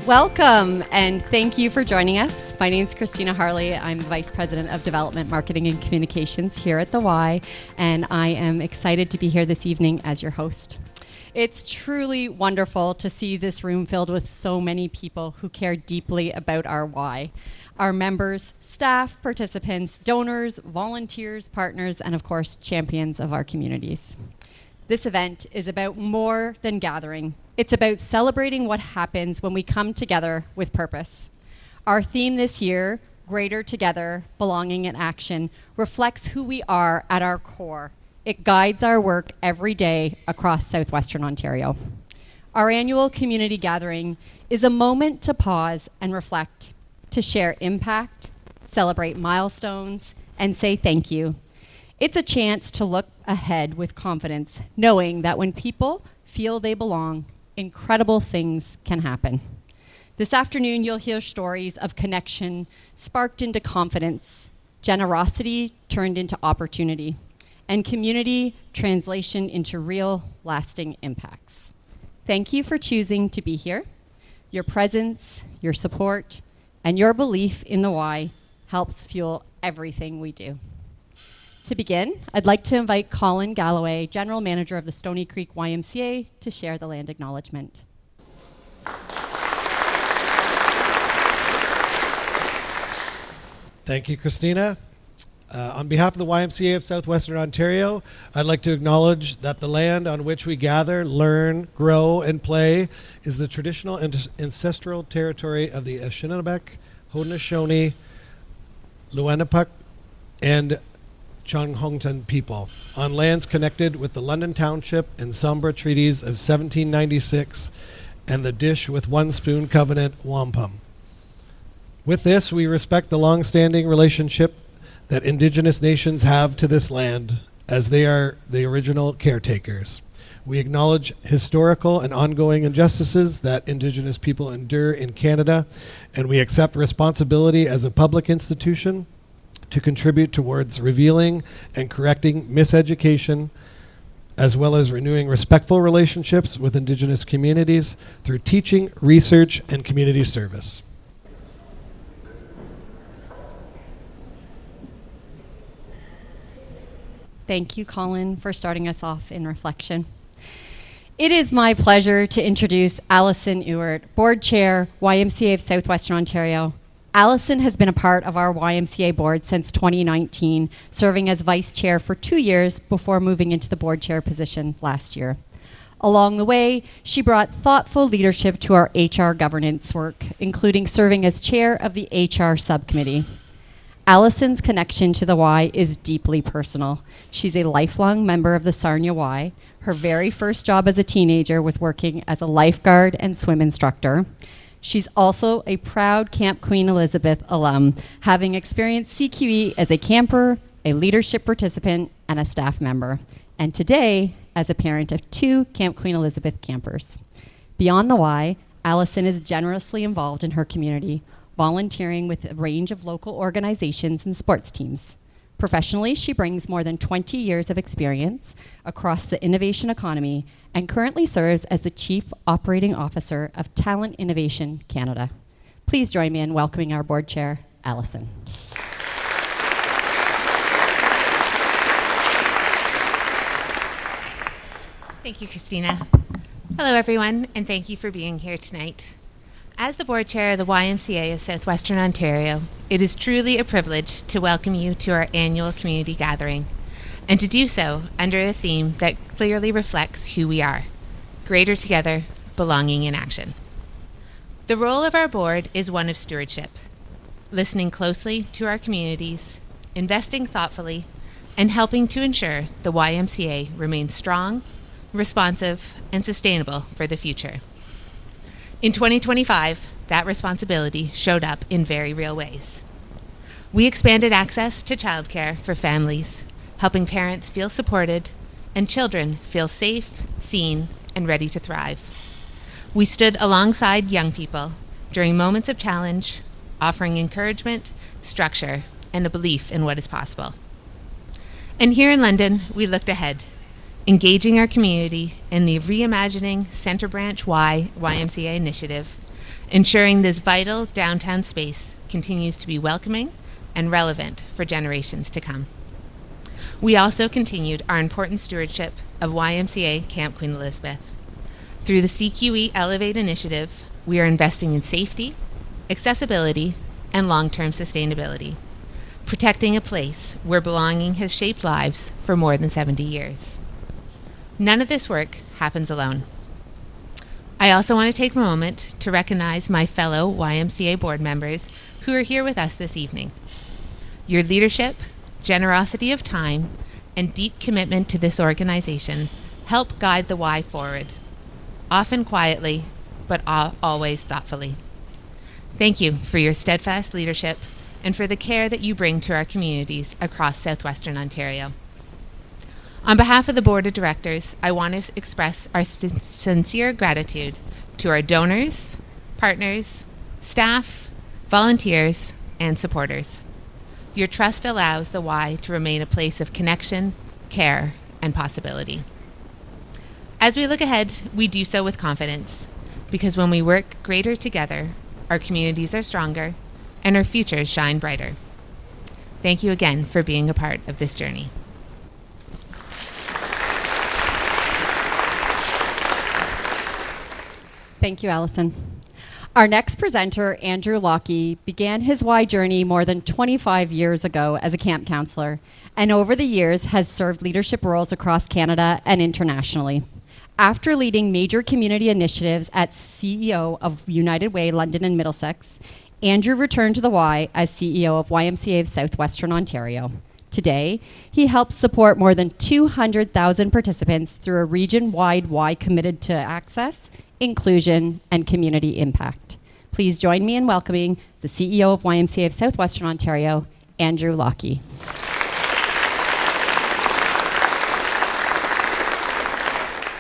Welcome, and thank you for joining us. My name is Christina Harley. I'm Vice President of Development, Marketing, and Communications here at the Y, and I am excited to be here this evening as your host. It's truly wonderful to see this room filled with so many people who care deeply about our Y. Our members, staff, participants, donors, volunteers, partners, and of course, champions of our communities. This event is about more than gathering. It's about celebrating what happens when we come together with purpose. Our theme this year, Greater Together, Belonging in Action, reflects who we are at our core. It guides our work every day across Southwestern Ontario. Our annual community gathering is a moment to pause and reflect, to share impact, celebrate milestones, and say thank you. It's a chance to look ahead with confidence, knowing that when people feel they belong, incredible things can happen. This afternoon, you'll hear stories of connection sparked into confidence, generosity turned into opportunity, and community translation into real, lasting impacts. Thank you for choosing to be here. Your presence, your support, and your belief in the Y helps fuel everything we do. To begin, I'd like to invite Colin Galloway, General Manager of the Stony Creek YMCA, to share the land acknowledgement. Thank you, Christina. On behalf of the YMCA of Southwestern Ontario, I'd like to acknowledge that the land on which we gather, learn, grow, and play is the traditional ancestral territory of the Anishinaabe, Haudenosaunee, Lenape, and Chonghontun people, on lands connected with the London Township and Sombra Treaties of 1796 and the Dish with One Spoon Covenant Wampum. With this, we respect the long-standing relationship that Indigenous nations have to this land, as they are the original caretakers. We acknowledge historical and ongoing injustices that Indigenous people endure in Canada, and we accept responsibility as a public institution to contribute towards revealing and correcting miseducation, as well as renewing respectful relationships with Indigenous communities through teaching, research, and community service. Thank you, Colin, for starting us off in reflection. It is my pleasure to introduce Alison Ewart, Board Chair, YMCA of Southwestern Ontario. Alison has been a part of our YMCA board since 2019, serving as vice chair for 2 years before moving into the board chair position last year. Along the way, she brought thoughtful leadership to our HR governance work, including serving as chair of the HR subcommittee. Alison's connection to the Y is deeply personal. She's a lifelong member of the Sarnia Y. Her very first job as a teenager was working as a lifeguard and swim instructor. She's also a proud Camp Queen Elizabeth alum, having experienced CQE as a camper, a leadership participant, and a staff member, and today as a parent of 2 Camp Queen Elizabeth campers. Beyond the Y, Alison is generously involved in her community, volunteering with a range of local organizations and sports teams. Professionally, she brings more than 20 years of experience across the innovation economy and currently serves as the Chief Operating Officer of Talent Innovation Canada. Please join me in welcoming our board chair, Alison. Thank you, Christina. Hello, everyone, and thank you for being here tonight. As the board chair of the YMCA of Southwestern Ontario, it is truly a privilege to welcome you to our annual community gathering, and to do so under a theme that clearly reflects who we are: greater together, belonging in action. The role of our board is one of stewardship, listening closely to our communities, investing thoughtfully, and helping to ensure the YMCA remains strong, responsive, and sustainable for the future. In 2025, that responsibility showed up in very real ways. We expanded access to childcare for families, helping parents feel supported and children feel safe, seen, and ready to thrive. We stood alongside young people during moments of challenge, offering encouragement, structure, and a belief in what is possible. And here in London, we looked ahead, engaging our community in the Reimagining Centre Branch YMCA initiative ensuring this vital downtown space continues to be welcoming and relevant for generations to come. We also continued our important stewardship of YMCA Camp Queen Elizabeth. Through the CQE Elevate initiative, we are investing in safety, accessibility, and long-term sustainability, protecting a place where belonging has shaped lives for more than 70 years. None of this work happens alone. I also want to take a moment to recognize my fellow YMCA board members who are here with us this evening. Your leadership, generosity of time, and deep commitment to this organization help guide the Y forward, often quietly, but always thoughtfully. Thank you for your steadfast leadership and for the care that you bring to our communities across Southwestern Ontario. On behalf of the Board of Directors, I want to express our sincere gratitude to our donors, partners, staff, volunteers, and supporters. Your trust allows the Y to remain a place of connection, care, and possibility. As we look ahead, we do so with confidence, because when we work greater together, our communities are stronger, and our futures shine brighter. Thank you again for being a part of this journey. Thank you, Allison. Our next presenter, Andrew Lockie, began his Y journey more than 25 years ago as a camp counselor, and over the years has served leadership roles across Canada and internationally. After leading major community initiatives as CEO of United Way London and Middlesex, Andrew returned to the Y as CEO of YMCA of Southwestern Ontario. Today, he helps support more than 200,000 participants through a region-wide Y committed to access, inclusion, and community impact. Please join me in welcoming the CEO of YMCA of Southwestern Ontario, Andrew Lockie.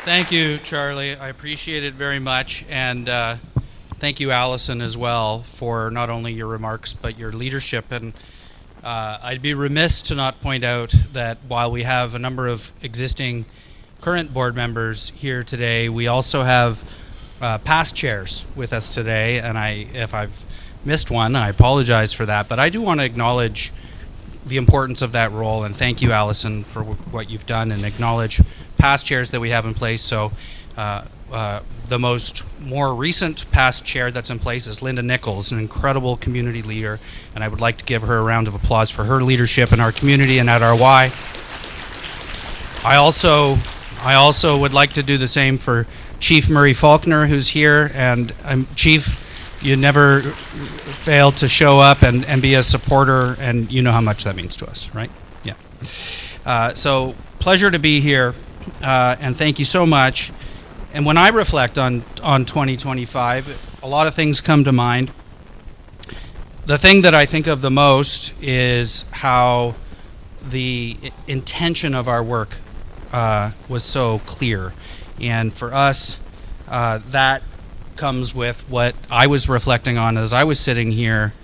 Thank you, Charlie. I appreciate it very much. And thank you, Allison, as well, for not only your remarks, but your leadership. And I'd be remiss to not point out that while we have a number of existing current board members here today, we also have past chairs with us today. And if I've missed one, I apologize for that. But I do want to acknowledge the importance of that role. And thank you, Allison, for what you've done, and acknowledge past chairs that we have in place. So the more recent past chair that's in place is Linda Nichols, an incredible community leader, and I would like to give her a round of applause for her leadership in our community and at our Y. I also would like to do the same for Chief Murray Faulkner, who's here, and Chief, you never fail to show up and be a supporter, and you know how much that means to us, right? Yeah. So pleasure to be here, and thank you so much. And when I reflect on 2025, a lot of things come to mind. The thing that I think of the most is how the intention of our work was so clear. And for us, that comes with what I was reflecting on as I was sitting here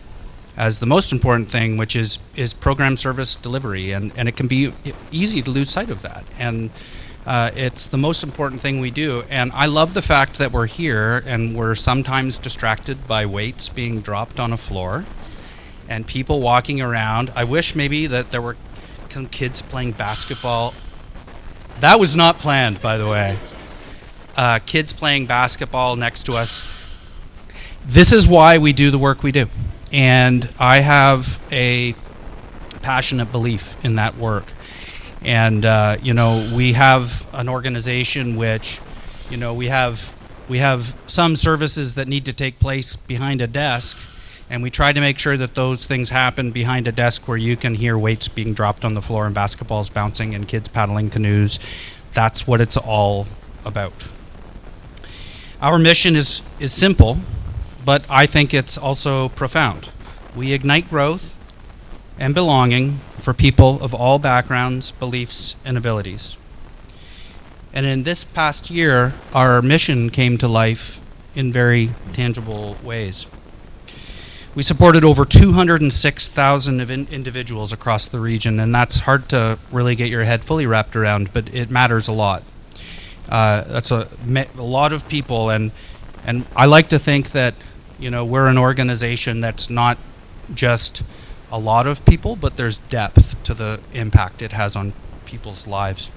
as the most important thing, which is program service delivery. And it can be easy to lose sight of that. And it's the most important thing we do. And I love the fact that we're here and we're sometimes distracted by weights being dropped on a floor and people walking around. I wish maybe that there were some kids playing basketball. That was not planned, by the way. Kids playing basketball next to us. This is why we do the work we do. And I have a passionate belief in that work. And, we have an organization which, we have some services that need to take place behind a desk, and we try to make sure that those things happen behind a desk where you can hear weights being dropped on the floor and basketballs bouncing and kids paddling canoes. That's what it's all about. Our mission is simple, but I think it's also profound. We ignite growth and belonging for people of all backgrounds, beliefs, and abilities. And in this past year, our mission came to life in very tangible ways. We supported over 206,000 individuals across the region, and that's hard to really get your head fully wrapped around, but it matters a lot. That's a lot of people, and I like to think that, You know, we're an organization that's not just a lot of people, but there's depth to the impact it has on people's lives.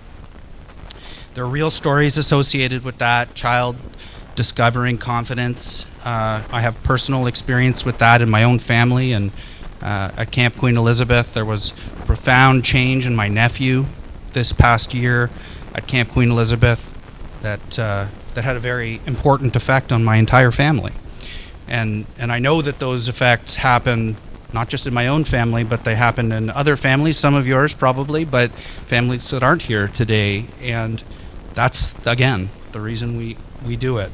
There are real stories associated with that, child discovering confidence. I have personal experience with that in my own family, and at Camp Queen Elizabeth there was profound change in my nephew this past year at Camp Queen Elizabeth that had a very important effect on my entire family. And I know that those effects happen not just in my own family, but they happen in other families, some of yours probably, but families that aren't here today. And that's, again, the reason we do it.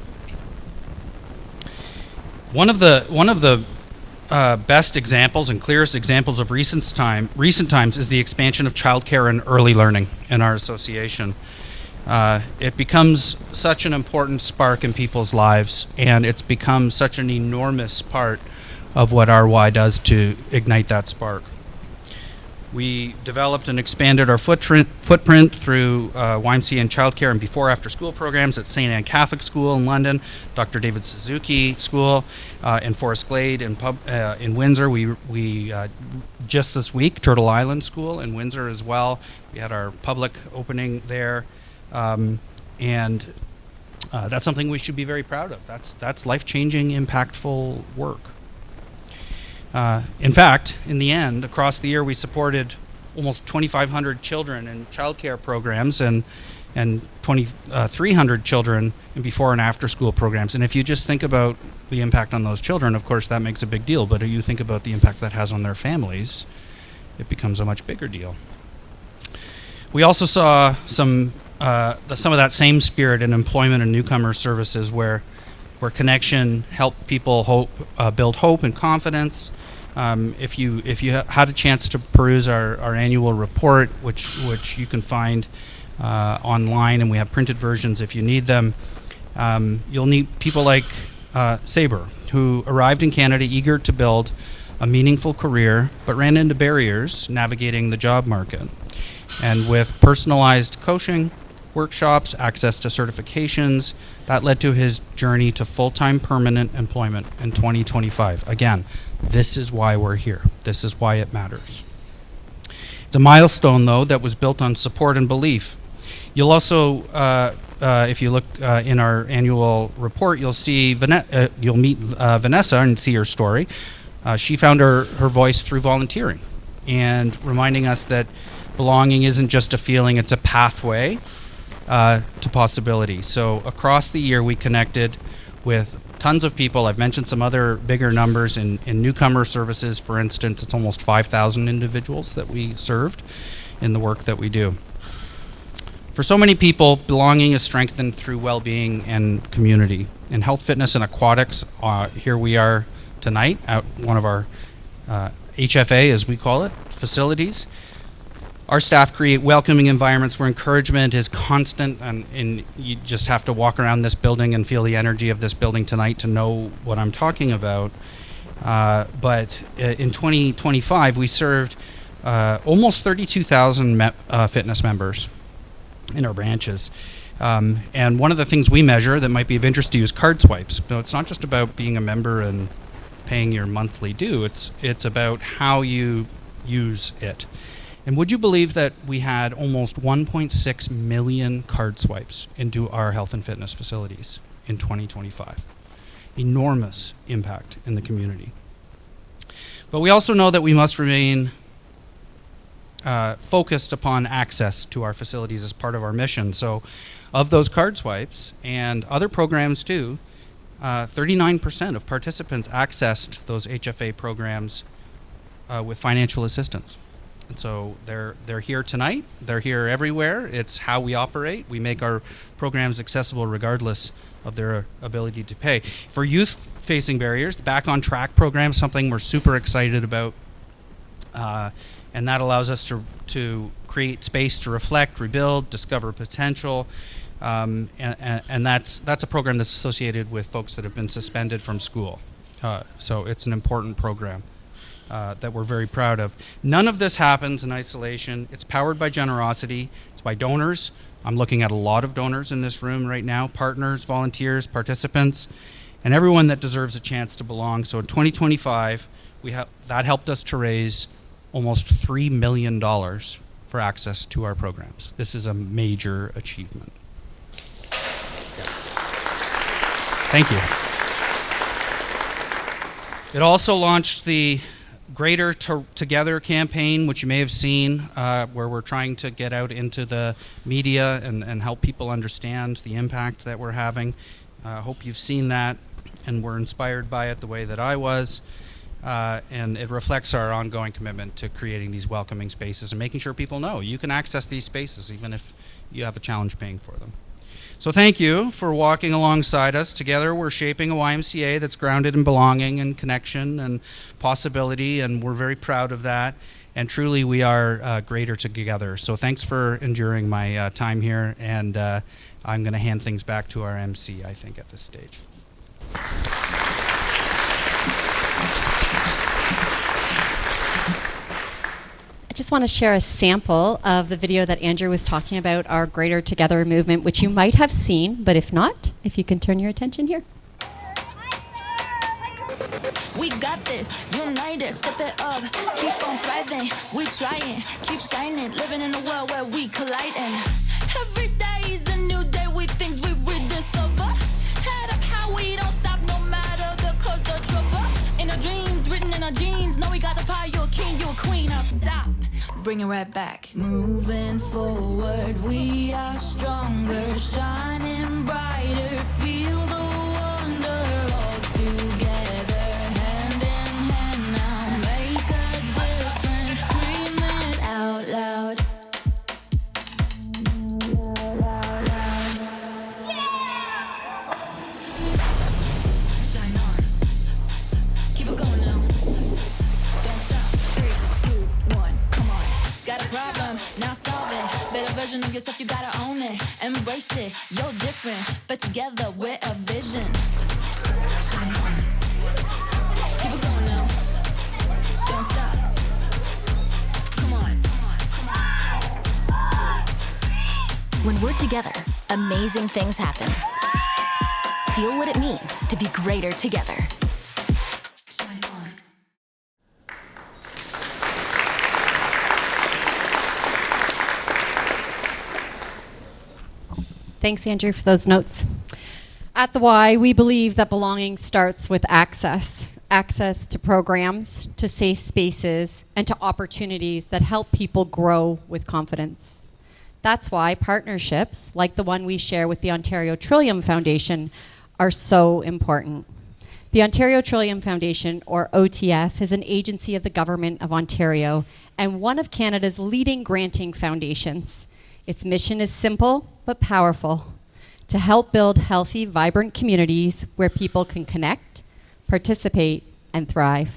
One of the best examples and clearest examples of recent times is the expansion of childcare and early learning in our association. It becomes such an important spark in people's lives, and it's become such an enormous part of what RY does to ignite that spark. We developed and expanded our footprint through YMCA and childcare and before-after school programs at St. Anne Catholic School in London, Dr. David Suzuki School in Forest Glade in Windsor. We just this week, Turtle Island School in Windsor as well. We had our public opening there, and that's something we should be very proud of. That's life-changing, impactful work. In fact, in the end, across the year, we supported almost 2,500 children in childcare programs and 2,300 children in before and after school programs. And if you just think about the impact on those children, of course, that makes a big deal. But if you think about the impact that has on their families, it becomes a much bigger deal. We also saw some of that same spirit in employment and newcomer services, where connection helped people build hope and confidence. If you had a chance to peruse our annual report, which you can find online, and we have printed versions if you need them, you'll meet people like Saber, who arrived in Canada eager to build a meaningful career, but ran into barriers navigating the job market. And with personalized coaching, workshops, access to certifications, that led to his journey to full-time permanent employment in 2025. Again, this is why we're here. This is why it matters. It's a milestone, though, that was built on support and belief. You'll also, if you look in our annual report, you'll see you'll meet Vanessa and see her story. She found her voice through volunteering, and reminding us that belonging isn't just a feeling, it's a pathway to possibility. So across the year, we connected with tons of people. I've mentioned some other bigger numbers in newcomer services. For instance, it's almost 5,000 individuals that we served in the work that we do. For so many people, belonging is strengthened through well-being and community. In health, fitness, and aquatics, here we are tonight at one of our HFA, as we call it, facilities. Our staff create welcoming environments where encouragement is constant, and you just have to walk around this building and feel the energy of this building tonight to know what I'm talking about. But in 2025, we served almost 32,000 fitness members in our branches. And one of the things we measure that might be of interest to you is card swipes. So it's not just about being a member and paying your monthly due. It's about how you use it. And would you believe that we had almost 1.6 million card swipes into our health and fitness facilities in 2025? Enormous impact in the community. But we also know that we must remain focused upon access to our facilities as part of our mission. So of those card swipes and other programs too, 39% of participants accessed those HFA programs with financial assistance. And so they're here tonight. They're here everywhere. It's how we operate. We make our programs accessible regardless of their ability to pay. For youth facing barriers, the Back on Track program is something we're super excited about. And that allows us to create space to reflect, rebuild, discover potential. And that's a program that's associated with folks that have been suspended from school. So it's an important program that we're very proud of. None of this happens in isolation. It's powered by generosity. It's by donors. I'm looking at a lot of donors in this room right now, partners, volunteers, participants. and everyone that deserves a chance to belong. So in 2025, that helped us to raise almost $3 million for access to our programs. This is a major achievement. Thank you. It also launched the Greater Together campaign, which you may have seen, where we're trying to get out into the media and help people understand the impact that we're having. I hope you've seen that and were inspired by it the way that I was. And it reflects our ongoing commitment to creating these welcoming spaces and making sure people know you can access these spaces even if you have a challenge paying for them. So thank you for walking alongside us. Together we're shaping a YMCA that's grounded in belonging and connection and possibility, and we're very proud of that. And truly we are greater together. So thanks for enduring my time here, and I'm going to hand things back to our MC, I think, at this stage. I just want to share a sample of the video that Andrew was talking about, our Greater Together movement, which you might have seen, but if not, if you can turn your attention here. We got this, united, step it up, keep on thriving, we trying, keep shining, living in a world where we colliding. Every day is a new day with things we rediscover. Head up how we don't stop no matter the cause of trouble. In our dreams, written in our genes, know we got the power, you're a king, you're a queen, I'll stop. Bring it right back. Moving forward, we are stronger, shining brighter, feel the wonder all together, hand in hand now, make a difference, scream it out loud. Shine on, keep it going now, don't stop, 3, 2, 1, come on. Got a problem, now solve it. Better version of yourself, you gotta own it. Embrace it, you're different, but together we're a vision. Shine on. Keep it going now. Don't stop. Come on. When we're together, amazing things happen. Feel what it means to be greater together. Shine on. Thanks, Andrew, for those notes. At the Y, we believe that belonging starts with access. Access to programs, to safe spaces, and to opportunities that help people grow with confidence. That's why partnerships, like the one we share with the Ontario Trillium Foundation, are so important. The Ontario Trillium Foundation, or OTF, is an agency of the Government of Ontario and one of Canada's leading granting foundations. Its mission is simple but powerful: to help build healthy, vibrant communities where people can connect, participate, and thrive.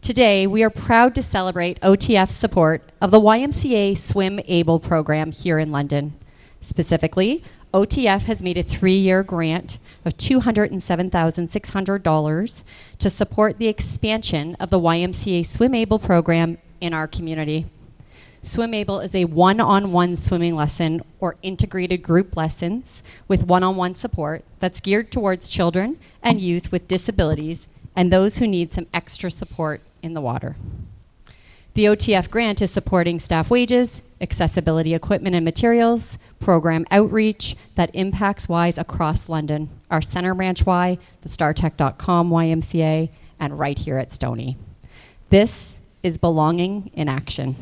Today, we are proud to celebrate OTF's support of the YMCA Swim Able program here in London. Specifically, OTF has made a 3-year grant of $207,600 to support the expansion of the YMCA Swim Able program in our community. Swim Able is a one-on-one swimming lesson or integrated group lessons with one-on-one support that's geared towards children and youth with disabilities and those who need some extra support in the water. The OTF grant is supporting staff wages, accessibility equipment and materials, program outreach that impacts Ys across London, our Centre Branch Y, the StarTech.com YMCA, and right here at Stoney. This is belonging in action,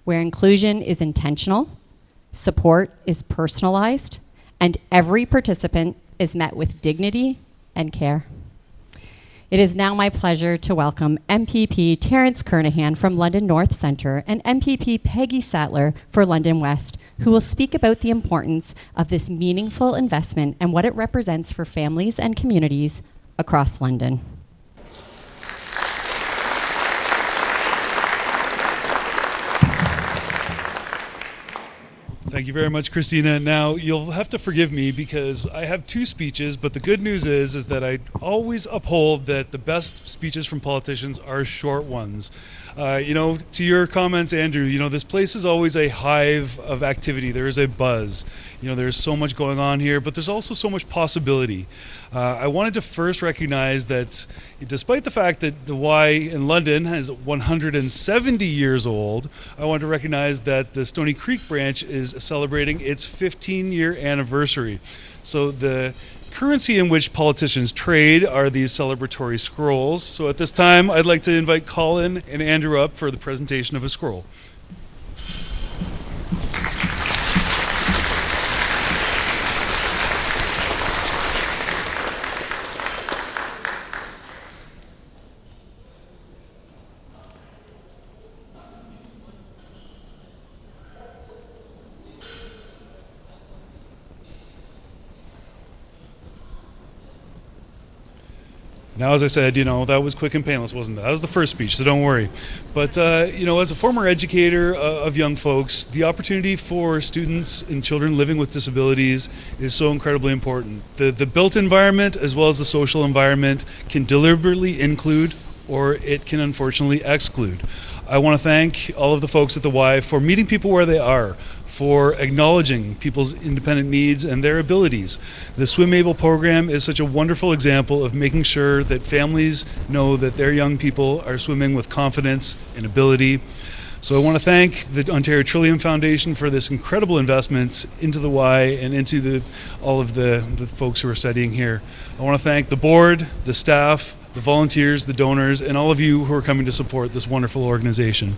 where inclusion is intentional, support is personalized, and every participant is met with dignity and care. It is now my pleasure to welcome MPP Terence Kernahan from London North Centre and MPP Peggy Sattler for London West, who will speak about the importance of this meaningful investment and what it represents for families and communities across London. Thank you very much, Christina. Now, you'll have to forgive me because I have 2 speeches, but the good news is that I always uphold that the best speeches from politicians are short ones. To your comments, Andrew, this place is always a hive of activity. There is a buzz. There's so much going on here, but there's also so much possibility. I wanted to first recognize that despite the fact that the Y in London is 170 years old, I want to recognize that the Stony Creek branch is celebrating its 15-year anniversary. So the currency in which politicians trade are these celebratory scrolls. So at this time, I'd like to invite Colin and Andrew up for the presentation of a scroll. Now, as I said, that was quick and painless, wasn't it? That was the first speech, so don't worry. But, as a former educator of young folks, the opportunity for students and children living with disabilities is so incredibly important. The built environment as well as the social environment can deliberately include or it can unfortunately exclude. I want to thank all of the folks at the Y for meeting people where they are, for acknowledging people's independent needs and their abilities. The Swim Able program is such a wonderful example of making sure that families know that their young people are swimming with confidence and ability. So I want to thank the Ontario Trillium Foundation for this incredible investment into the Y and into all of the folks who are studying here. I want to thank the board, the staff, the volunteers, the donors, and all of you who are coming to support this wonderful organization.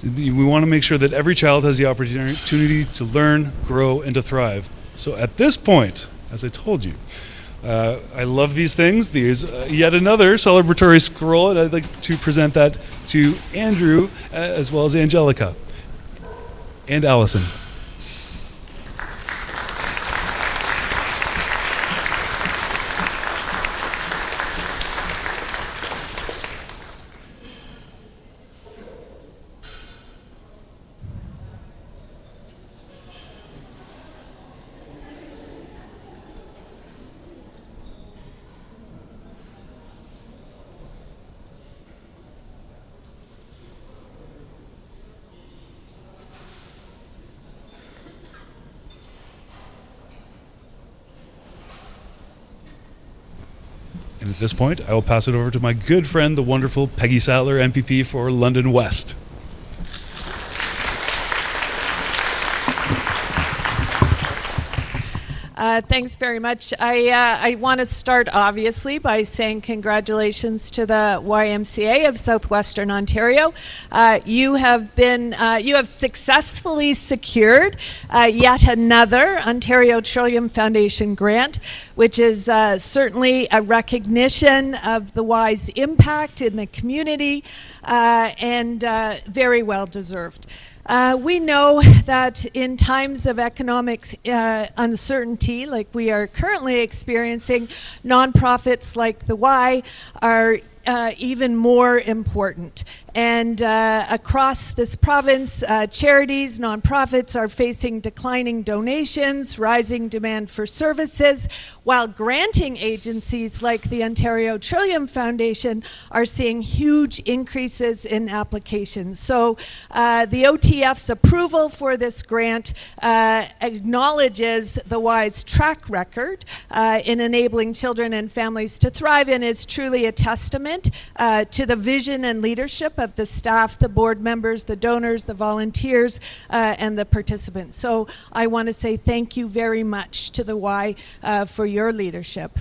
We want to make sure that every child has the opportunity to learn, grow, and to thrive. So at this point, as I told you, I love these things. There's yet another celebratory scroll, and I'd like to present that to Andrew as well as Angelica and Allison. And at this point, I will pass it over to my good friend, the wonderful Peggy Sattler, MPP for London West. Thanks very much. I want to start, obviously, by saying congratulations to the YMCA of Southwestern Ontario. You have successfully secured yet another Ontario Trillium Foundation grant, which is certainly a recognition of the Y's impact in the community and very well deserved. We know that in times of economic uncertainty, like we are currently experiencing, nonprofits like the Y are even more important. And across this province, charities, nonprofits are facing declining donations, rising demand for services, while granting agencies like the Ontario Trillium Foundation are seeing huge increases in applications. So the OTF's approval for this grant acknowledges the Y's track record in enabling children and families to thrive and is truly a testament to the vision and leadership of the staff, the board members, the donors, the volunteers, and the participants. So I want to say thank you very much to the Y for your leadership.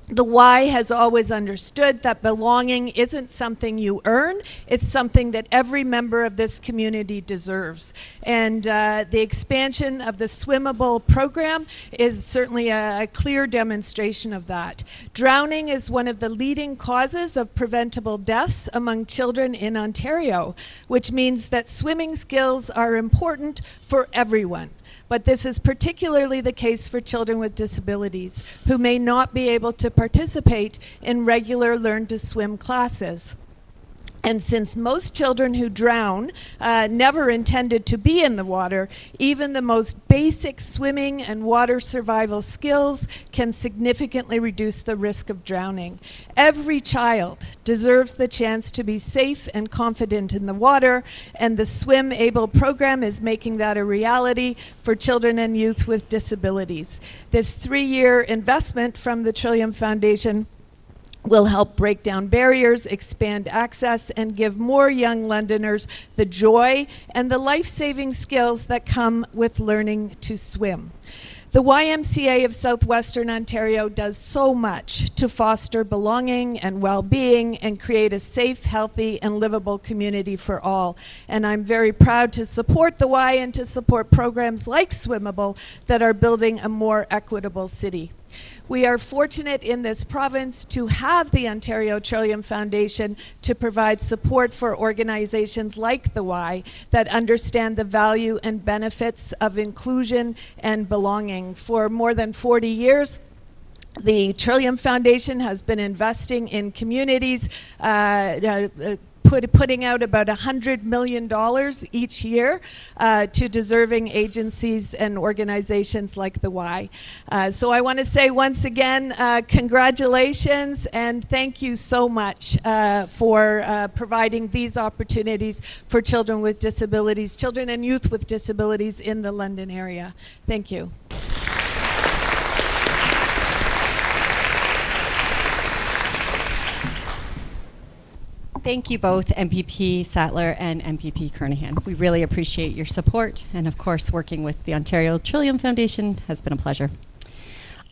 The Y has always understood that belonging isn't something you earn, it's something that every member of this community deserves. And the expansion of the Swimmable program is certainly a clear demonstration of that. Drowning is one of the leading causes of preventable deaths among children in Ontario, which means that swimming skills are important for everyone. But this is particularly the case for children with disabilities who may not be able to participate in regular learn to swim classes. And since most children who drown never intended to be in the water, even the most basic swimming and water survival skills can significantly reduce the risk of drowning. Every child deserves the chance to be safe and confident in the water, and the Swim Able program is making that a reality for children and youth with disabilities. This 3-year investment from the Trillium Foundation will help break down barriers, expand access, and give more young Londoners the joy and the life-saving skills that come with learning to swim. The YMCA of Southwestern Ontario does so much to foster belonging and well-being and create a safe, healthy, and livable community for all. And I'm very proud to support the Y and to support programs like Swimmable that are building a more equitable city. We are fortunate in this province to have the Ontario Trillium Foundation to provide support for organizations like the Y that understand the value and benefits of inclusion and belonging. For more than 40 years, the Trillium Foundation has been investing in communities, putting out about $100 million each year to deserving agencies and organizations like the Y. So I want to say once again, congratulations and thank you so much for providing these opportunities for children with disabilities, children and youth with disabilities in the London area. Thank you. Thank you both, MPP Sattler and MPP Kernahan. We really appreciate your support, and of course, working with the Ontario Trillium Foundation has been a pleasure.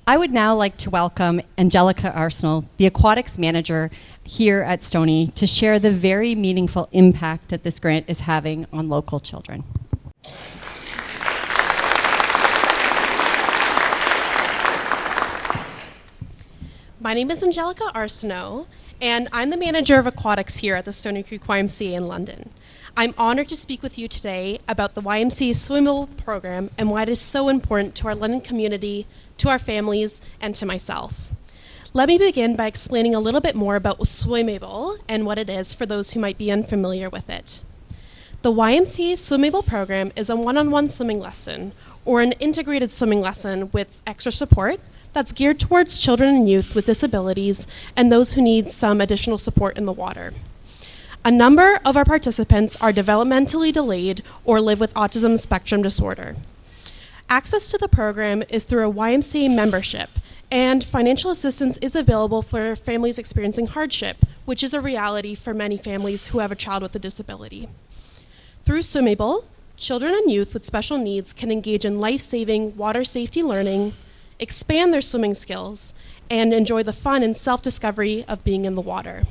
I would now like to welcome Angelica Arsenal, the aquatics manager here at Stony, to share the very meaningful impact that this grant is having on local children. My name is Angelica Arsenault, and I'm the manager of aquatics here at the Stony Creek YMCA in London. I'm honored to speak with you today about the YMCA Swimmable program and why it is so important to our London community, to our families, and to myself. Let me begin by explaining a little bit more about Swimmable and what it is for those who might be unfamiliar with it. The YMCA Swimmable program is a one-on-one swimming lesson or an integrated swimming lesson with extra support that's geared towards children and youth with disabilities and those who need some additional support in the water. A number of our participants are developmentally delayed or live with autism spectrum disorder. Access to the program is through a YMCA membership, and financial assistance is available for families experiencing hardship, which is a reality for many families who have a child with a disability. Through Swimmable, children and youth with special needs can engage in life-saving water safety learning, expand their swimming skills, and enjoy the fun and self-discovery of being in the water.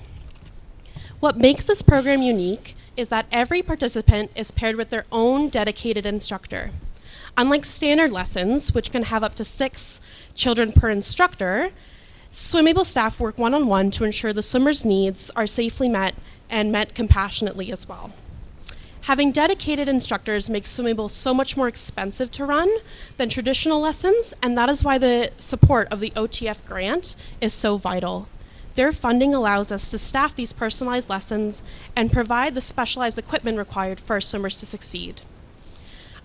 What makes this program unique is that every participant is paired with their own dedicated instructor. Unlike standard lessons, which can have up to 6 children per instructor, Swimmable staff work one-on-one to ensure the swimmer's needs are safely met and met compassionately as well. Having dedicated instructors makes Swimmable so much more expensive to run than traditional lessons, and that is why the support of the OTF grant is so vital. Their funding allows us to staff these personalized lessons and provide the specialized equipment required for our swimmers to succeed.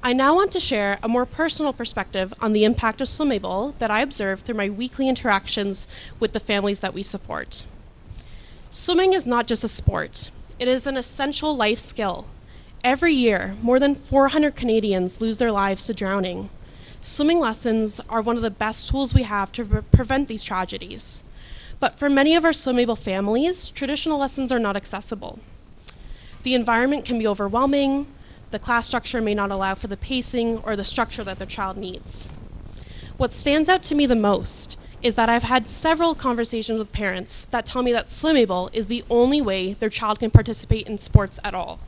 I now want to share a more personal perspective on the impact of Swimmable that I observe through my weekly interactions with the families that we support. Swimming is not just a sport. It is an essential life skill. Every year, more than 400 Canadians lose their lives to drowning. Swimming lessons are one of the best tools we have to prevent these tragedies. But for many of our Swimmable families, traditional lessons are not accessible. The environment can be overwhelming, the class structure may not allow for the pacing or the structure that their child needs. What stands out to me the most is that I've had several conversations with parents that tell me that Swimmable is the only way their child can participate in sports at all.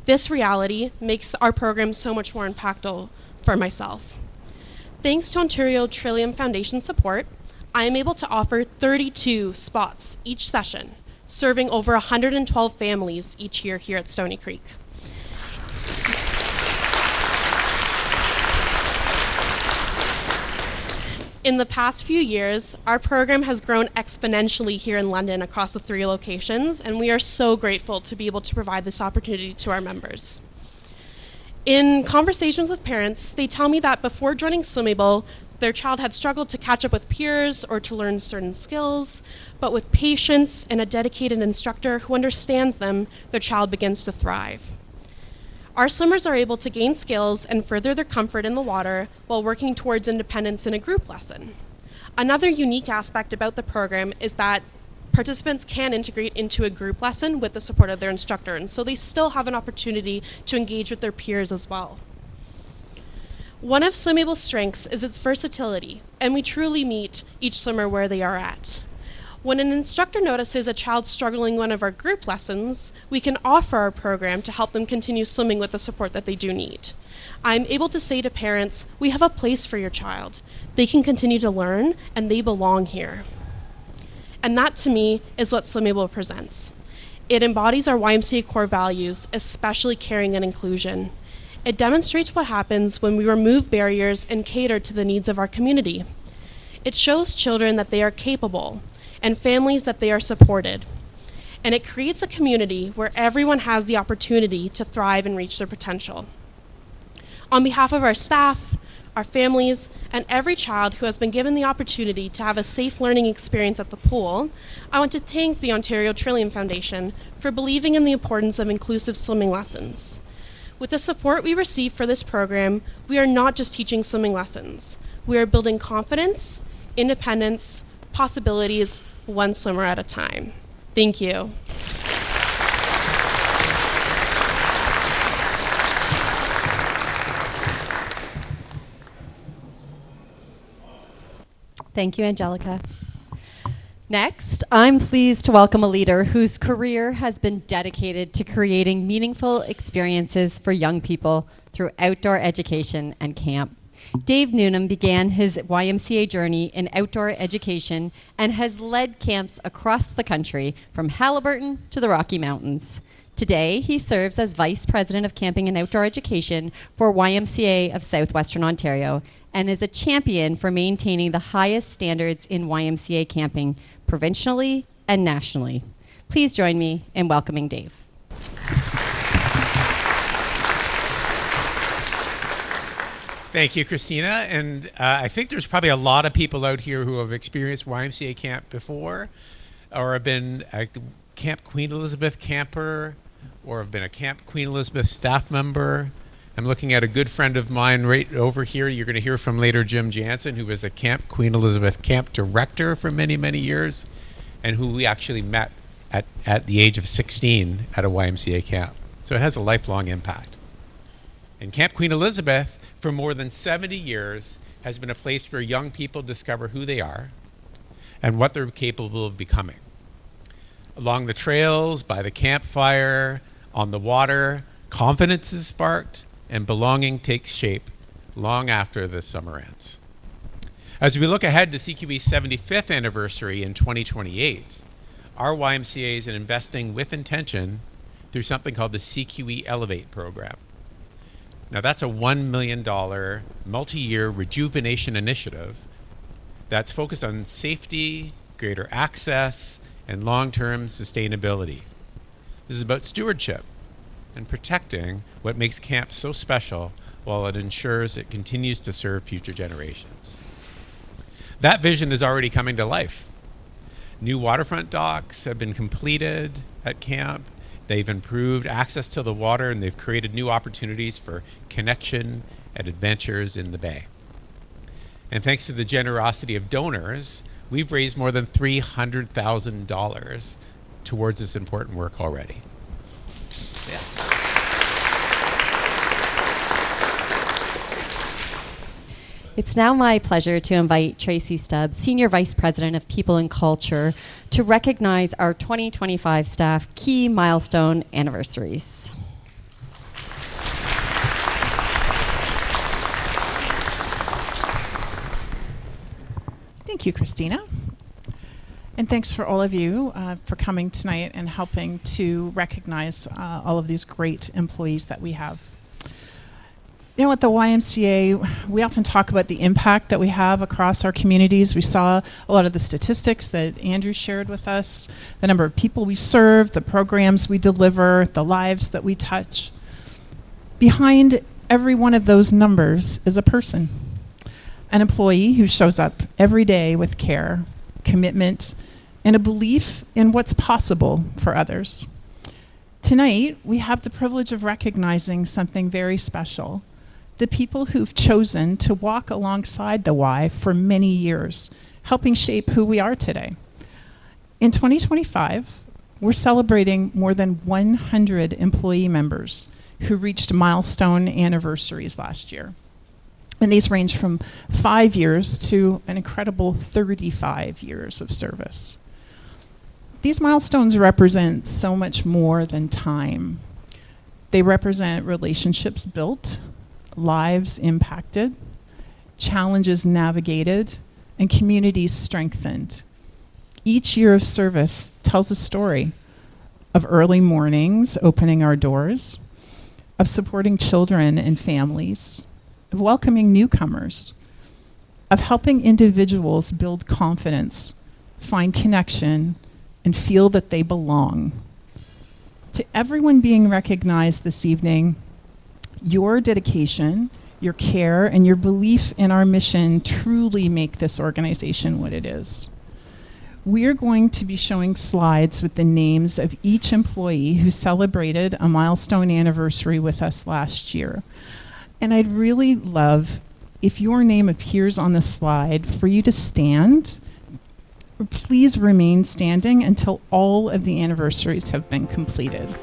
This reality makes our program so much more impactful for myself. Thanks to Ontario Trillium Foundation support, I am able to offer 32 spots each session, serving over 112 families each year here at Stony Creek. In the past few years, our program has grown exponentially here in London across the 3 locations, and we are so grateful to be able to provide this opportunity to our members. In conversations with parents, they tell me that before joining Swimmable, their child had struggled to catch up with peers or to learn certain skills, but with patience and a dedicated instructor who understands them, their child begins to thrive. Our swimmers are able to gain skills and further their comfort in the water while working towards independence in a group lesson. Another unique aspect about the program is that participants can integrate into a group lesson with the support of their instructor, and so they still have an opportunity to engage with their peers as well. One of Swimmable's strengths is its versatility, and we truly meet each swimmer where they are at. When an instructor notices a child struggling one of our group lessons, we can offer our program to help them continue swimming with the support that they do need. I'm able to say to parents, we have a place for your child. They can continue to learn, and they belong here. And that, to me, is what Swimmable presents. It embodies our YMCA core values, especially caring and inclusion. It demonstrates what happens when we remove barriers and cater to the needs of our community. It shows children that they are capable and families that they are supported. And it creates a community where everyone has the opportunity to thrive and reach their potential. On behalf of our staff, our families, and every child who has been given the opportunity to have a safe learning experience at the pool, I want to thank the Ontario Trillium Foundation for believing in the importance of inclusive swimming lessons. With the support we receive for this program, we are not just teaching swimming lessons. We are building confidence, independence, possibilities, one swimmer at a time. Thank you. Thank you, Angelica. Next, I'm pleased to welcome a leader whose career has been dedicated to creating meaningful experiences for young people through outdoor education and camp. Dave Newnham began his YMCA journey in outdoor education and has led camps across the country from Haliburton to the Rocky Mountains. Today, he serves as Vice President of Camping and Outdoor Education for YMCA of Southwestern Ontario and is a champion for maintaining the highest standards in YMCA camping provincially and nationally. Please join me in welcoming Dave. Thank you, Christina. And I think there's probably a lot of people out here who have experienced YMCA camp before, or have been a Camp Queen Elizabeth camper, or have been a Camp Queen Elizabeth staff member. I'm looking at a good friend of mine right over here. You're going to hear from later Jim Jansen, who was a Camp Queen Elizabeth camp director for many, many years, and who we actually met at the age of 16 at a YMCA camp. So it has a lifelong impact. And Camp Queen Elizabeth, for more than 70 years, has been a place where young people discover who they are and what they're capable of becoming. Along the trails, by the campfire, on the water, confidence is sparked and belonging takes shape long after the summer ends. As we look ahead to CQE's 75th anniversary in 2028, our YMCA is investing with intention through something called the CQE Elevate program. Now that's a $1 million multi-year rejuvenation initiative that's focused on safety, greater access, and long-term sustainability. This is about stewardship and protecting what makes camp so special while it ensures it continues to serve future generations. That vision is already coming to life. New waterfront docks have been completed at camp. They've improved access to the water, and they've created new opportunities for connection and adventures in the bay. And thanks to the generosity of donors, we've raised more than $300,000 towards this important work already. Yeah. It's now my pleasure to invite Tracy Stubbs, Senior Vice President of People and Culture, to recognize our 2025 staff key milestone anniversaries. Thank you, Christina. And thanks for all of you for coming tonight and helping to recognize all of these great employees that we have. You know, at the YMCA, we often talk about the impact that we have across our communities. We saw a lot of the statistics that Andrew shared with us, the number of people we serve, the programs we deliver, the lives that we touch. Behind every one of those numbers is a person, an employee who shows up every day with care, commitment, and a belief in what's possible for others. Tonight, we have the privilege of recognizing something very special. The people who've chosen to walk alongside the Y for many years, helping shape who we are today. In 2025, we're celebrating more than 100 employee members who reached milestone anniversaries last year. And these range from 5 years to an incredible 35 years of service. These milestones represent so much more than time. They represent relationships built, lives impacted, challenges navigated, and communities strengthened. Each year of service tells a story of early mornings opening our doors, of supporting children and families, of welcoming newcomers, of helping individuals build confidence, find connection, and feel that they belong. To everyone being recognized this evening, your dedication, your care, and your belief in our mission truly make this organization what it is. We're going to be showing slides with the names of each employee who celebrated a milestone anniversary with us last year. And I'd really love, if your name appears on the slide, for you to stand. Please remain standing until all of the anniversaries have been completed.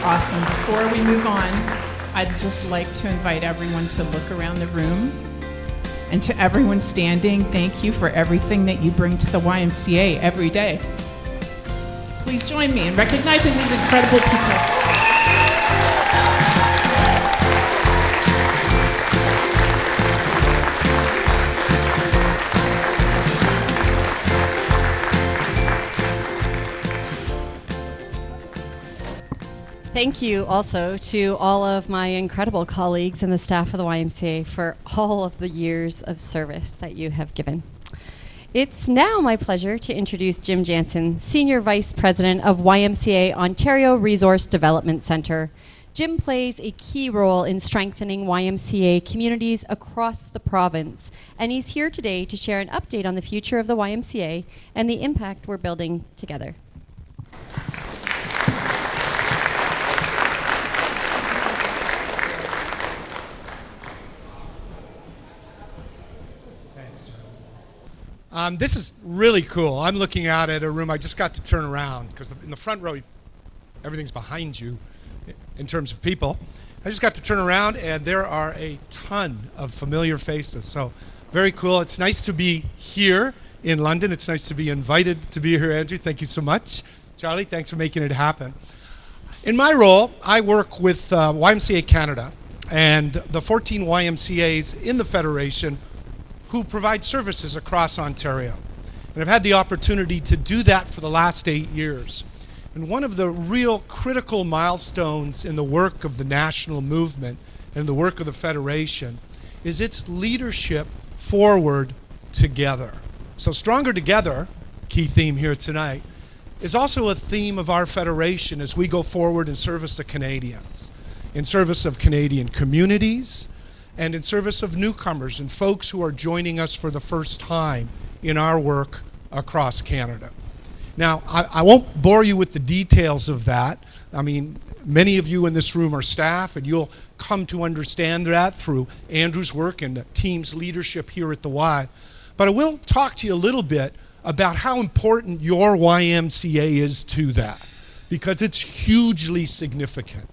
Awesome. Before we move on, I'd just like to invite everyone to look around the room. And to everyone standing, thank you for everything that you bring to the YMCA every day. Please join me in recognizing these incredible people. Thank you also to all of my incredible colleagues and the staff of the YMCA for all of the years of service that you have given. It's now my pleasure to introduce Jim Jansen, Senior Vice President of YMCA Ontario Resource Development Centre. Jim plays a key role in strengthening YMCA communities across the province, and he's here today to share an update on the future of the YMCA and the impact we're building together. This is really cool. I'm looking out at a room. I just got to turn around because in the front row, everything's behind you in terms of people. I just got to turn around, and there are a ton of familiar faces. So very cool. It's nice to be here in London. It's nice to be invited to be here, Andrew. Thank you so much. Charlie, thanks for making it happen. In my role, I work with YMCA Canada and the 14 YMCAs in the Federation who provide services across Ontario. And I've had the opportunity to do that for the last 8 years. And one of the real critical milestones in the work of the national movement and the work of the Federation is its leadership forward together. So Stronger Together, key theme here tonight, is also a theme of our Federation as we go forward in service of Canadians, in service of Canadian communities, and in service of newcomers and folks who are joining us for the first time in our work across Canada. Now, I won't bore you with the details of that. I mean, many of you in this room are staff, and you'll come to understand that through Andrew's work and the team's leadership here at the Y. But I will talk to you a little bit about how important your YMCA is to that, because it's hugely significant.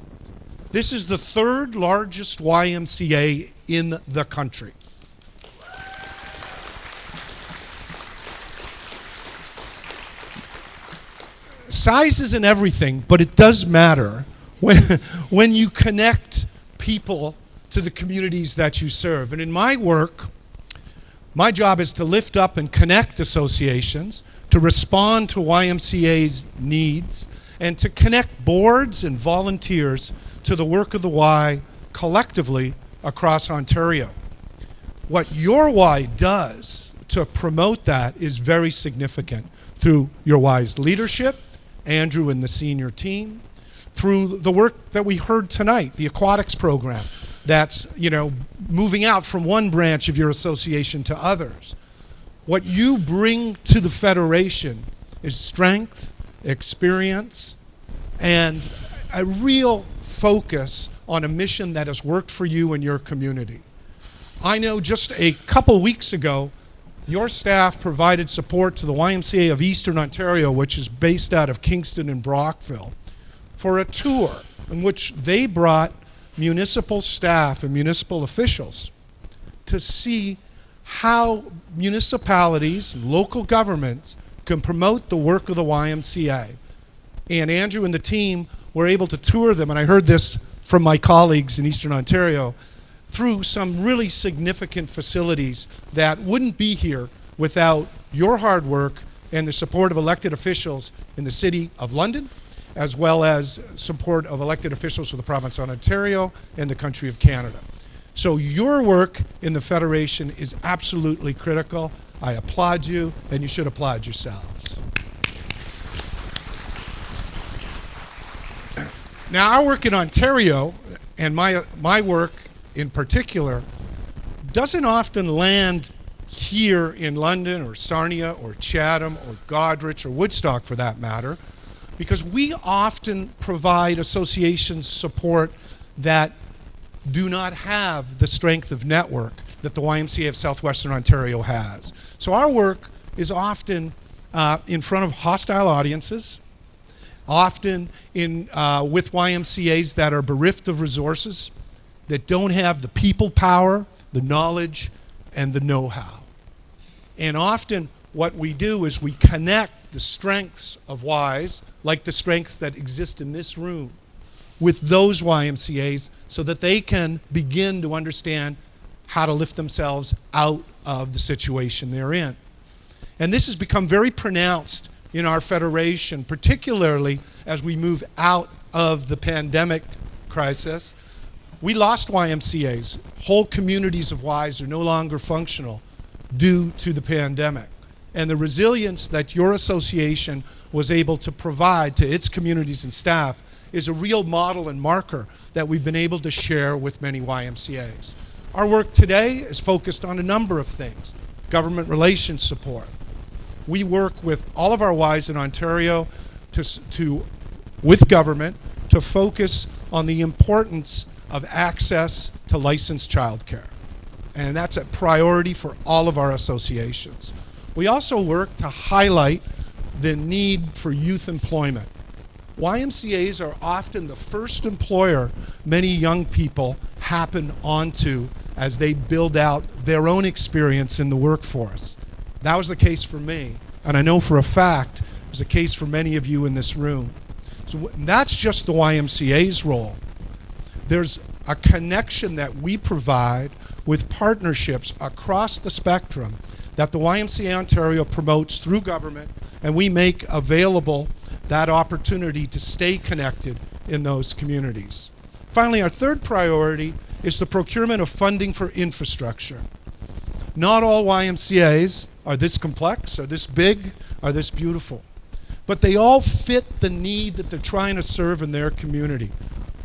This is the third largest YMCA in the country. Size isn't everything, but it does matter when you connect people to the communities that you serve. And in my work, my job is to lift up and connect associations, to respond to YMCA's needs, and to connect boards and volunteers to the work of the Y collectively across Ontario. What your Y does to promote that is very significant through your Y's leadership, Andrew and the senior team, through the work that we heard tonight, the aquatics program, that's, moving out from one branch of your association to others. What you bring to the Federation is strength, experience, and a real focus on a mission that has worked for you and your community. I know just a couple weeks ago, your staff provided support to the YMCA of Eastern Ontario, which is based out of Kingston and Brockville, for a tour in which they brought municipal staff and municipal officials to see how municipalities, local governments can promote the work of the YMCA. And Andrew and the team were able to tour them, and I heard this from my colleagues in Eastern Ontario, through some really significant facilities that wouldn't be here without your hard work and the support of elected officials in the City of London, as well as support of elected officials for the province of Ontario and the country of Canada. So your work in the Federation is absolutely critical. I applaud you, and you should applaud yourselves. Now, our work in Ontario, and my work in particular, doesn't often land here in London or Sarnia or Chatham or Goderich or Woodstock for that matter, because we often provide associations support that do not have the strength of network that the YMCA of Southwestern Ontario has. So our work is often in front of hostile audiences, often with YMCAs that are bereft of resources, that don't have the people power, the knowledge, and the know-how. And often what we do is we connect the strengths of Ys, like the strengths that exist in this room, with those YMCAs so that they can begin to understand how to lift themselves out of the situation they're in. And this has become very pronounced in our Federation, particularly as we move out of the pandemic crisis. We lost YMCAs. Whole communities of Ys are no longer functional due to the pandemic. And the resilience that your association was able to provide to its communities and staff is a real model and marker that we've been able to share with many YMCAs. Our work today is focused on a number of things. Government relations support. We work with all of our Ys in Ontario with government to focus on the importance of access to licensed childcare. And that's a priority for all of our associations. We also work to highlight the need for youth employment. YMCAs are often the first employer many young people happen onto as they build out their own experience in the workforce. That was the case for me, and I know for a fact it was the case for many of you in this room. So that's just the YMCA's role. There's a connection that we provide with partnerships across the spectrum that the YMCA Ontario promotes through government, and we make available that opportunity to stay connected in those communities. Finally, our third priority is the procurement of funding for infrastructure. Not all YMCAs are this complex, are this big, are this beautiful, but they all fit the need that they're trying to serve in their community.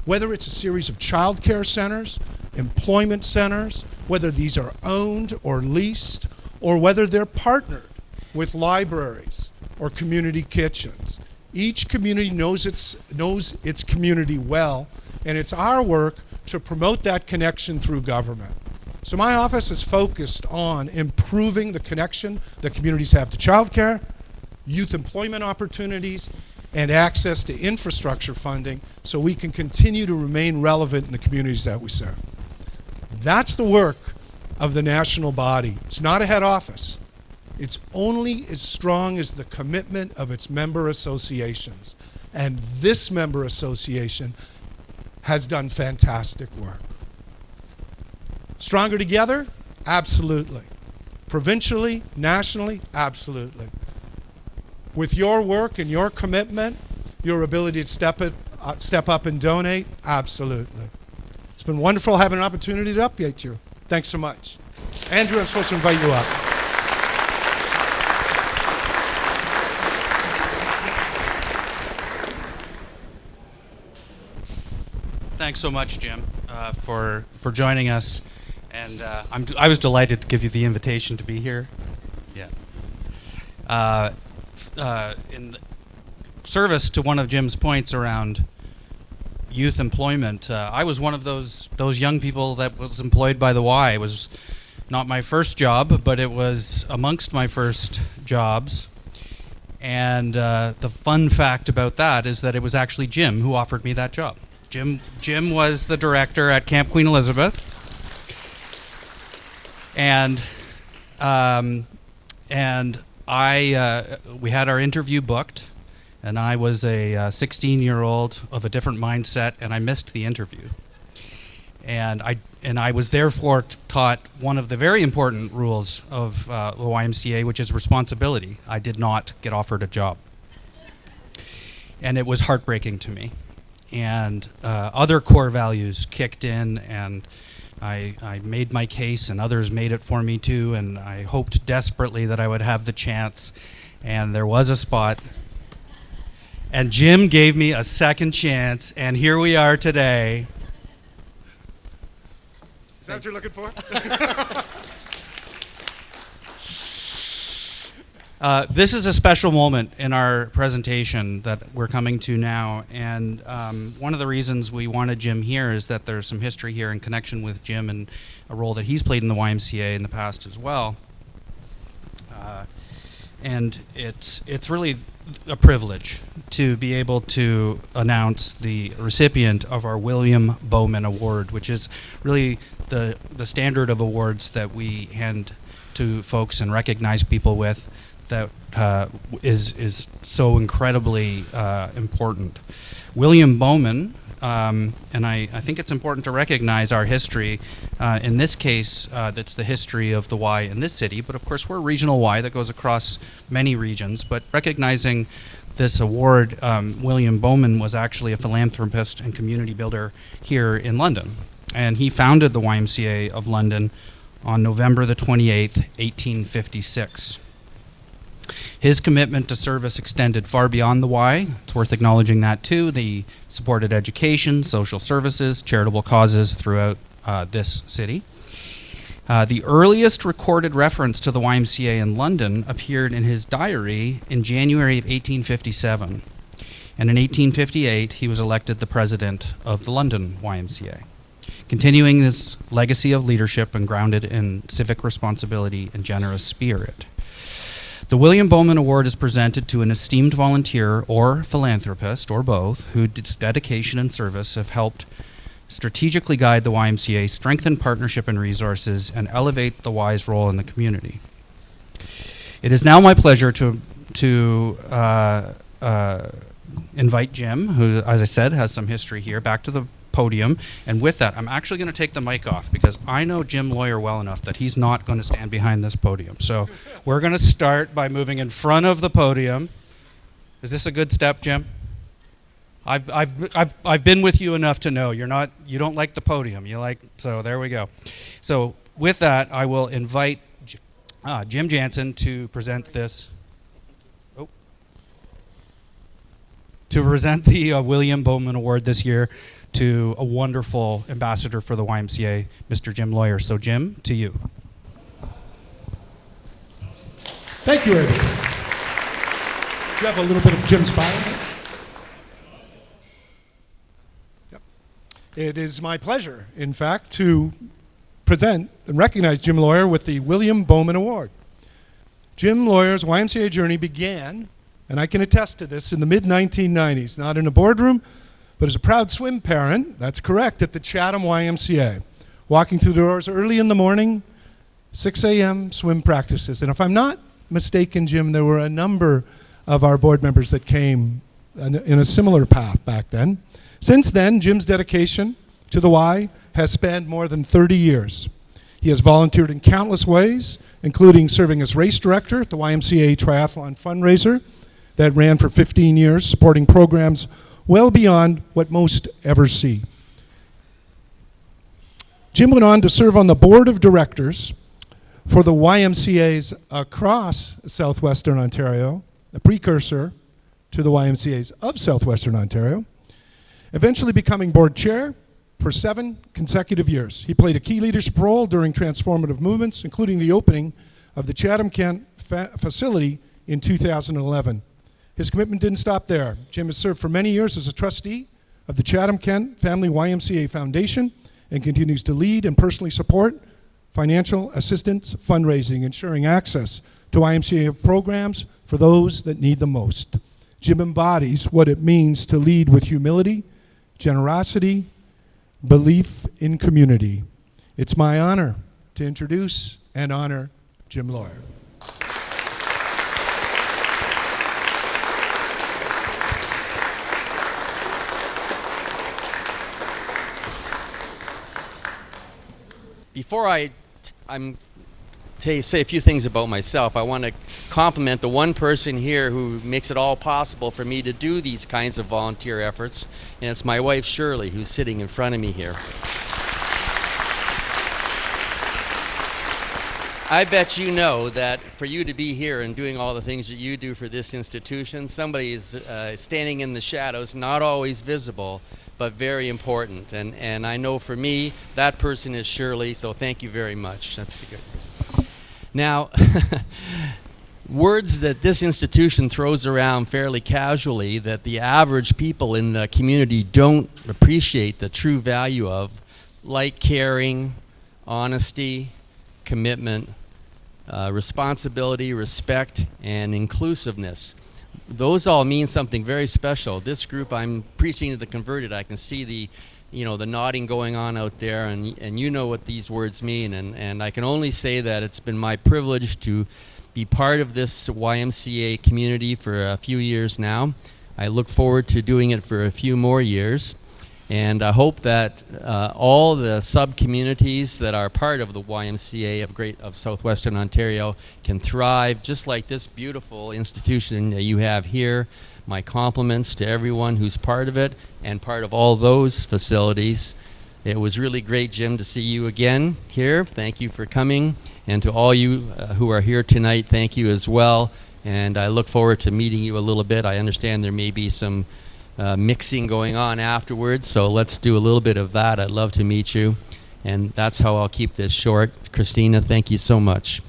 Whether it's a series of childcare centers, employment centers, whether these are owned or leased, or whether they're partnered with libraries or community kitchens. Each community knows its community well, and it's our work to promote that connection through government. So my office is focused on improving the connection that communities have to childcare, youth employment opportunities, and access to infrastructure funding so we can continue to remain relevant in the communities that we serve. That's the work of the national body. It's not a head office. It's only as strong as the commitment of its member associations. And this member association has done fantastic work. Stronger together? Absolutely. Provincially, nationally? Absolutely. With your work and your commitment, your ability to step up and donate? Absolutely. It's been wonderful having an opportunity to update you. Thanks so much. Andrew, I'm supposed to invite you up. Thanks so much, Jim, for joining us, and I was delighted to give you the invitation to be here. Yeah. In service to one of Jim's points around youth employment, I was one of those young people that was employed by the Y. It was not my first job, but it was amongst my first jobs. And the fun fact about that is that it was actually Jim who offered me that job. Jim was the director at Camp Queen Elizabeth, and we had our interview booked, and I was a 16-year-old of a different mindset, and I missed the interview. And I was therefore taught one of the very important rules of the YMCA, which is responsibility. I did not get offered a job, and it was heartbreaking to me. And other core values kicked in, and I made my case, and others made it for me too, and I hoped desperately that I would have the chance, and there was a spot. And Jim gave me a second chance, and here we are today. Is that what you're looking for? This is a special moment in our presentation that we're coming to now, and one of the reasons we wanted Jim here is that there's some history here in connection with Jim and a role that he's played in the YMCA in the past as well. And it's really a privilege to be able to announce the recipient of our William Bowman Award, which is really the standard of awards that we hand to folks and recognize people with, that is so incredibly important. William Bowman, and I think it's important to recognize our history. In this case, that's the history of the Y in this city, but of course we're a regional Y that goes across many regions. But recognizing this award, William Bowman was actually a philanthropist and community builder here in London. And he founded the YMCA of London on November the 28th, 1856. His commitment to service extended far beyond the Y. It's worth acknowledging that too. He supported education, social services, charitable causes throughout this city. The earliest recorded reference to the YMCA in London appeared in his diary in January of 1857. And in 1858, he was elected the president of the London YMCA, continuing this legacy of leadership and grounded in civic responsibility and generous spirit. The William Bowman Award is presented to an esteemed volunteer or philanthropist, or both, whose dedication and service have helped strategically guide the YMCA, strengthen partnership and resources, and elevate the Y's role in the community. It is now my pleasure to invite Jim, who, as I said, has some history here, back to the podium. And with that, I'm actually going to take the mic off because I know Jim Lawyer well enough that he's not going to stand behind this podium. So we're going to start by moving in front of the podium. Is this a good step, Jim? I've been with you enough to know you don't like the podium. So there we go. So with that, I will invite Jim Jansen to present this. To present the William Bowman Award this year to a wonderful ambassador for the YMCA, Mr. Jim Lawyer. So Jim, to you. Thank you, Eddie. Do you have a little bit of Jim's bio? Yep. It is my pleasure, in fact, to present and recognize Jim Lawyer with the William Bowman Award. Jim Lawyer's YMCA journey began, and I can attest to this, in the mid-1990s, not in a boardroom, but as a proud swim parent, that's correct, at the Chatham YMCA, walking through the doors early in the morning, 6 a.m. swim practices. And if I'm not mistaken, Jim, there were a number of our board members that came in a similar path back then. Since then, Jim's dedication to the Y has spanned more than 30 years. He has volunteered in countless ways, including serving as race director at the YMCA Triathlon fundraiser that ran for 15 years, supporting programs well beyond what most ever see. Jim went on to serve on the board of directors for the YMCAs across Southwestern Ontario, a precursor to the YMCAs of Southwestern Ontario, eventually becoming board chair for 7 consecutive years. He played a key leadership role during transformative movements, including the opening of the Chatham-Kent facility in 2011. His commitment didn't stop there. Jim has served for many years as a trustee of the Chatham-Kent Family YMCA Foundation and continues to lead and personally support financial assistance fundraising, ensuring access to YMCA programs for those that need the most. Jim embodies what it means to lead with humility, generosity, belief in community. It's my honor to introduce and honor Jim Lawyer. Before say a few things about myself, I want to compliment the one person here who makes it all possible for me to do these kinds of volunteer efforts, and it's my wife Shirley, who's sitting in front of me here. I bet you know that for you to be here and doing all the things that you do for this institution, somebody is standing in the shadows, not always visible, but very important. And I know for me, that person is Shirley, so thank you very much. That's good. Now, words that this institution throws around fairly casually that the average people in the community don't appreciate the true value of, like caring, honesty, commitment, responsibility, respect, and inclusiveness. Those all mean something very special. This group, I'm preaching to the converted. I can see the nodding going on out there, and you know what these words mean. And I can only say that it's been my privilege to be part of this YMCA community for a few years now. I look forward to doing it for a few more years. And I hope that all the sub-communities that are part of the YMCA of Southwestern Ontario can thrive just like this beautiful institution that you have here. My compliments to everyone who's part of it and part of all those facilities. It was really great, Jim, to see you again here. Thank you for coming. And to all you who are here tonight, thank you as well. And I look forward to meeting you a little bit. I understand there may be some mixing going on afterwards, so let's do a little bit of that. I'd love to meet you, and that's how I'll keep this short. Christina, thank you so much.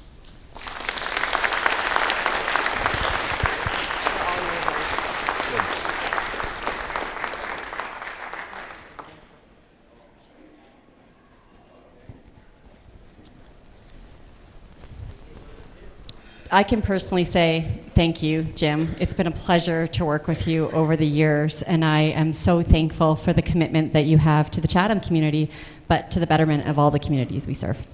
I can personally say thank you, Jim. It's been a pleasure to work with you over the years, and I am so thankful for the commitment that you have to the Chatham community, but to the betterment of all the communities we serve.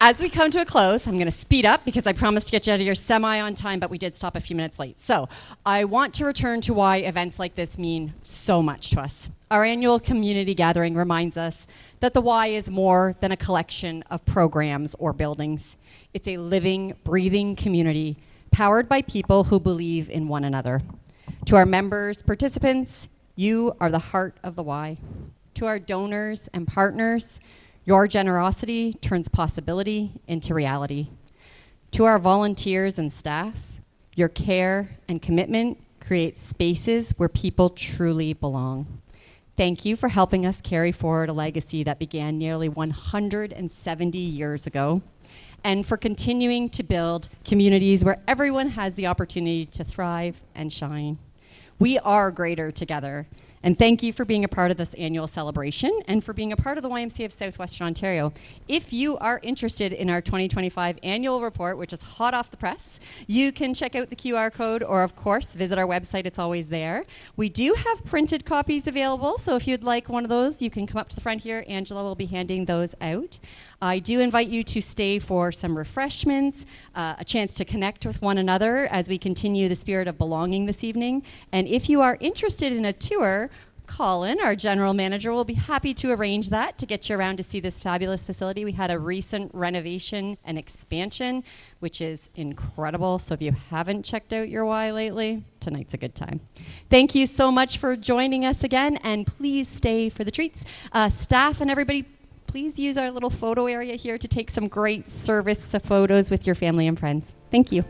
As we come to a close, I'm going to speed up because I promised to get you out of here semi on time, but we did stop a few minutes late. So I want to return to why events like this mean so much to us. Our annual community gathering reminds us that the Y is more than a collection of programs or buildings. It's a living, breathing community powered by people who believe in one another. To our members, participants, you are the heart of the Y. To our donors and partners, your generosity turns possibility into reality. To our volunteers and staff, your care and commitment create spaces where people truly belong. Thank you for helping us carry forward a legacy that began nearly 170 years ago, and for continuing to build communities where everyone has the opportunity to thrive and shine. We are greater together. And thank you for being a part of this annual celebration and for being a part of the YMCA of Southwestern Ontario. If you are interested in our 2025 annual report, which is hot off the press, you can check out the QR code or, of course, visit our website. It's always there. We do have printed copies available, so if you'd like one of those, you can come up to the front here. Angela will be handing those out. I do invite you to stay for some refreshments, a chance to connect with one another as we continue the spirit of belonging this evening. And if you are interested in a tour, Colin, our general manager, will be happy to arrange that to get you around to see this fabulous facility. We had a recent renovation and expansion, which is incredible. So if you haven't checked out your Y lately, tonight's a good time. Thank you so much for joining us again, and please stay for the treats. Staff and everybody, please use our little photo area here to take some great service photos with your family and friends. Thank you.